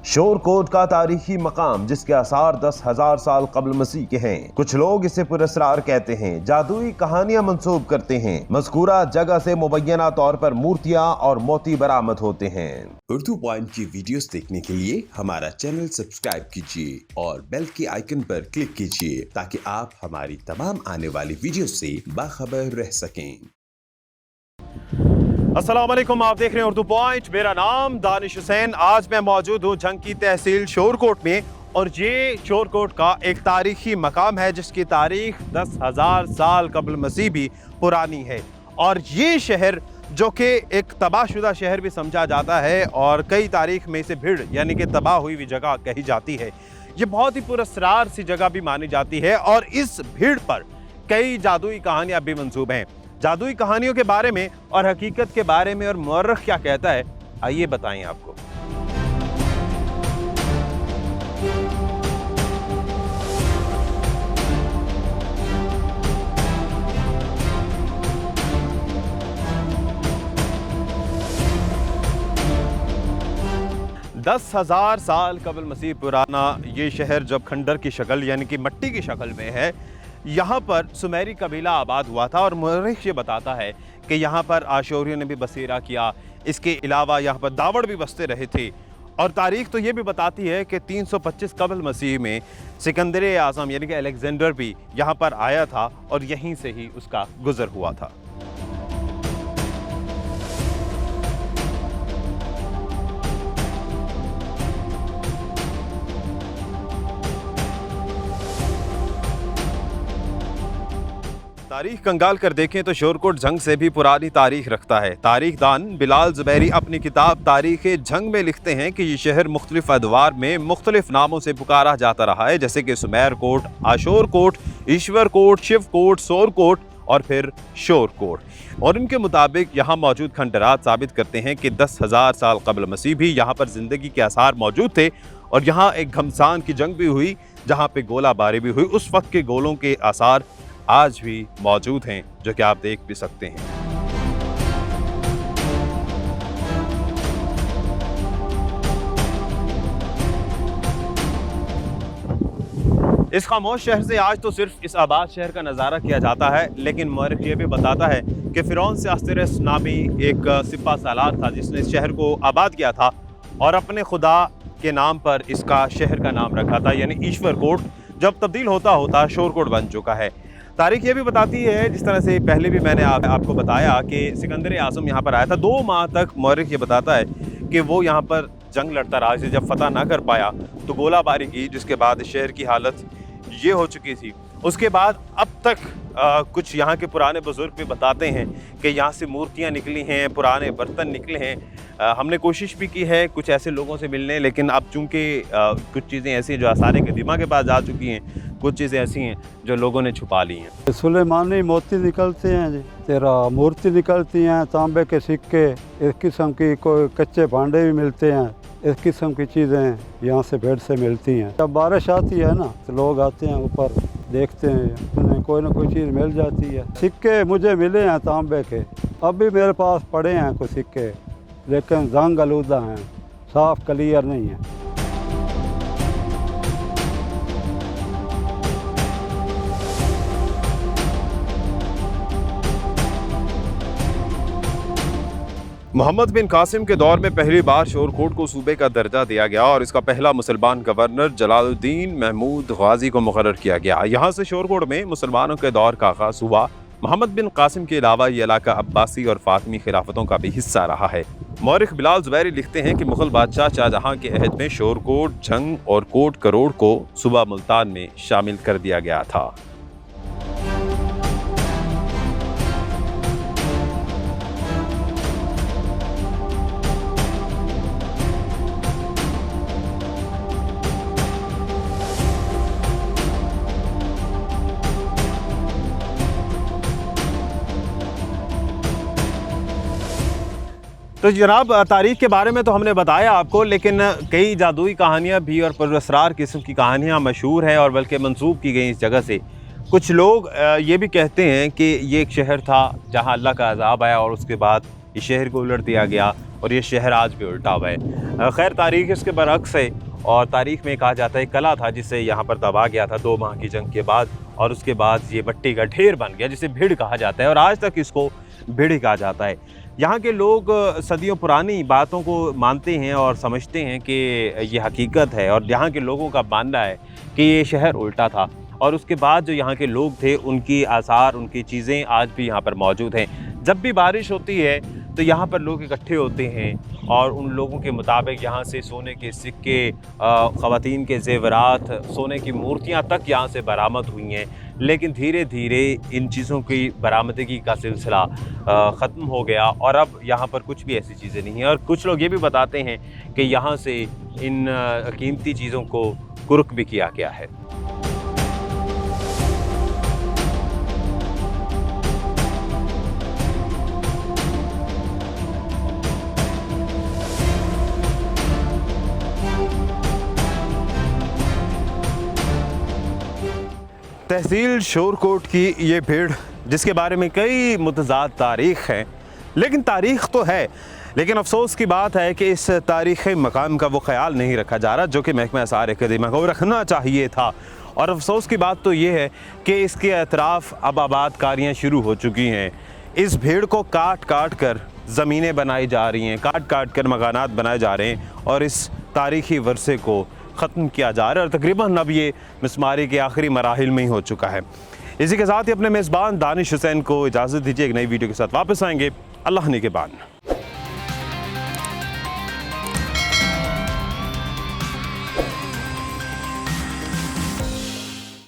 शोरकोट का तारीखी मकाम जिसके आसार 10,000 साल कब्ल मसीह के हैं। कुछ लोग इसे पुरस्रार कहते हैं, जादुई कहानियां मंसूब करते हैं। मज़कूरा जगह से मुबैना तौर पर मूर्तियां और मोती बरामद होते हैं। उर्दू पॉइंट की वीडियोस देखने के लिए हमारा चैनल सब्सक्राइब कीजिए और बेल के आइकन पर क्लिक कीजिए ताकि आप हमारी तमाम आने वाली वीडियो से बाखबर रह सकें। अस्सलाम वालेकुम, आप देख रहे हैं उर्दू पॉइंट। मेरा नाम दानिश हुसैन। आज मैं मौजूद हूँ जंग की तहसील शोरकोट में और ये शोरकोट का एक तारीखी मकाम है जिसकी तारीख 10,000 साल कब्ल मसीह भी पुरानी है। और ये शहर जो कि एक तबाहशुदा शहर भी समझा जाता है और कई तारीख में इसे भीड़ यानी कि तबाह हुई हुई जगह कही जाती है। ये बहुत ही पुरस्कार सी जगह भी मानी जाती है और इस भीड़ पर कई जादुई कहानियाँ भी मंसूब हैं। जादुई कहानियों के बारे में और हकीकत के बारे में और मुअर्रिख क्या कहता है, आइए बताएं आपको। दस 10,000 साल कब्ल मसीह पुराना ये शहर जब खंडर की शक्ल यानी कि मिट्टी की शक्ल में है, यहाँ पर सुमेरी कबीला आबाद हुआ था और मुअर्रिख ये बताता है कि यहाँ पर आशूरियों ने भी बसेरा किया। इसके अलावा यहाँ पर दावड़ भी बसते रहे थे। और तारीख तो ये भी बताती है कि 325 कब्ल मसीह में सिकंदर आज़म यानी कि अलेक्जेंडर भी यहाँ पर आया था और यहीं से ही उसका गुज़र हुआ था। तारीख कंगाल कर देखें तो शोरकोट जंग से भी पुरानी तारीख रखता है। तारीख दान बिलाल ज़ुबैरी अपनी किताब तारीख़ जंग में लिखते हैं कि ये शहर मुख्तलिफ अदवार में मुख्तलिफ नामों से पुकारा जाता रहा है, जैसे कि सुमेर कोट, आशोर कोट, ईश्वर कोट, शिव कोट, सोर कोट और फिर शोर कोट। और इनके मुताबिक यहाँ मौजूद खंडरात साबित करते हैं कि 10,000 साल कब्ल मसीह भी यहाँ पर ज़िंदगी के आसार मौजूद थे और यहाँ एक घमसान की जंग भी हुई जहाँ पे गोलाबारी भी हुई। उस वक्त के गोलों के आसार आज भी मौजूद हैं जो कि आप देख भी सकते हैं। इस खामोश शहर से आज तो सिर्फ इस आबाद शहर का नज़ारा किया जाता है, लेकिन मुअर्रिख ये भी बताता है कि फ़िरौन सियास्तिरस नामी एक सिपा सालार था जिसने इस शहर को आबाद किया था और अपने खुदा के नाम पर इसका शहर का नाम रखा था, यानी ईश्वर कोट जब तब्दील होता होता शोरकोट बन चुका है। तारीख ये भी बताती है, जिस तरह से पहले भी मैंने आपको बताया कि सिकंदर आज़म यहाँ पर आया था। 2 माह तक मुअर्रिख ये बताता है कि वो यहाँ पर जंग लड़ता रहा। इसे जब फतह ना कर पाया तो गोलाबारी की, जिसके बाद शहर की हालत ये हो चुकी थी। उसके बाद अब तक कुछ यहाँ के पुराने बुज़ुर्ग भी बताते हैं कि यहाँ से मूर्तियाँ निकली हैं, पुराने बर्तन निकले हैं। हमने कोशिश भी की है कुछ ऐसे लोगों से मिलने, लेकिन अब चूँकि कुछ चीज़ें ऐसी जो आसार कदीमा के पास जा चुकी हैं, कुछ चीज़ें ऐसी हैं जो लोगों ने छुपा ली हैं। सुलेमानी मोती निकलते हैं जी, तेरा मूर्ति निकलती हैं, तांबे के सिक्के, इस किस्म की कोई कच्चे भांडे भी मिलते हैं। इस किस्म की चीज़ें यहाँ से भेड़ से मिलती हैं। जब बारिश आती है ना तो लोग आते हैं ऊपर देखते हैं, उन्हें कोई ना कोई चीज़ मिल जाती है। सिक्के मुझे मिले हैं तांबे के, अब भी मेरे पास पड़े हैं कुछ सिक्के, लेकिन जंग आलूदा हैं, साफ क्लियर नहीं है। मोहम्मद बिन कासिम के दौर में पहली बार शोरकोट को सूबे का दर्जा दिया गया और इसका पहला मुसलमान गवर्नर जलालुद्दीन महमूद गाजी को मुकर्रर किया गया। यहाँ से शोरकोट में मुसलमानों के दौर का आगाज हुआ। मोहम्मद बिन कासिम के अलावा ये इलाका अब्बासी और फातमी खिलाफतों का भी हिस्सा रहा है। मुअर्रिख बिलाल ज़ुबैरी लिखते हैं कि मुग़ल बादशाह शाहजहां के अहद में शोरकोट, झंग और कोट करोड़ को सूबा मुल्तान में शामिल कर दिया गया था। तो जनाब, तारीख के बारे में तो हमने बताया आपको, लेकिन कई जादुई कहानियाँ भी और पुरअसरार किस्म की कहानियाँ मशहूर हैं और बल्कि मंसूब की गई इस जगह से। कुछ लोग ये भी कहते हैं कि ये एक शहर था जहाँ अल्लाह का अज़ाब आया और उसके बाद इस शहर को उलट दिया गया और ये शहर आज भी उल्टा हुआ है। खैर तारीख इसके बरअक्स है और तारीख में कहा जाता है कला था जिसे यहाँ पर दबा गया था 2 माह की जंग के बाद, और उसके बाद ये मिट्टी का ढेर बन गया जिसे भीड़ कहा जाता है और आज तक इसको भीड़ ही कहा जाता है। यहाँ के लोग सदियों पुरानी बातों को मानते हैं और समझते हैं कि ये हकीकत है, और यहाँ के लोगों का मानना है कि ये शहर उल्टा था और उसके बाद जो यहाँ के लोग थे उनकी आसार, उनकी चीज़ें आज भी यहाँ पर मौजूद हैं। जब भी बारिश होती है तो यहाँ पर लोग इकट्ठे होते हैं और उन लोगों के मुताबिक यहाँ से सोने के सिक्के, ख़वातीन के ज़ेवरात, सोने की मूर्तियाँ तक यहाँ से बरामद हुई हैं। लेकिन धीरे धीरे इन चीज़ों की बरामदगी का सिलसिला ख़त्म हो गया और अब यहाँ पर कुछ भी ऐसी चीज़ें नहीं हैं। और कुछ लोग ये भी बताते हैं कि यहाँ से इन कीमती चीज़ों को कुर्क भी किया गया है। तहसील शोरकोट की ये भीड़ जिसके बारे में कई मुतज़ाद तारीख़ हैं, लेकिन तारीख़ तो है, लेकिन अफसोस की बात है कि इस तारीख़ी मकाम का वो ख्याल नहीं रखा जा रहा जो कि महकमा आसार क़दीमा को रखना चाहिए था। और अफसोस की बात तो ये है कि इसके अतराफ़ अब आबादकारियाँ शुरू हो चुकी हैं। इस भीड़ को काट काट कर ज़मीनें बनाई जा रही हैं, काट काट कर मकानात बनाए जा रहे हैं और इस तारीख़ी वर्से को ख़त्म किया जा रहा है और तकरीबन अब ये मिसमारी के आखिरी मराहिल में ही हो चुका है। इसी के साथ ही अपने मेज़बान दानिश हुसैन को इजाज़त दीजिए। एक नई वीडियो के साथ वापस आएंगे। अल्लाह निगहबान।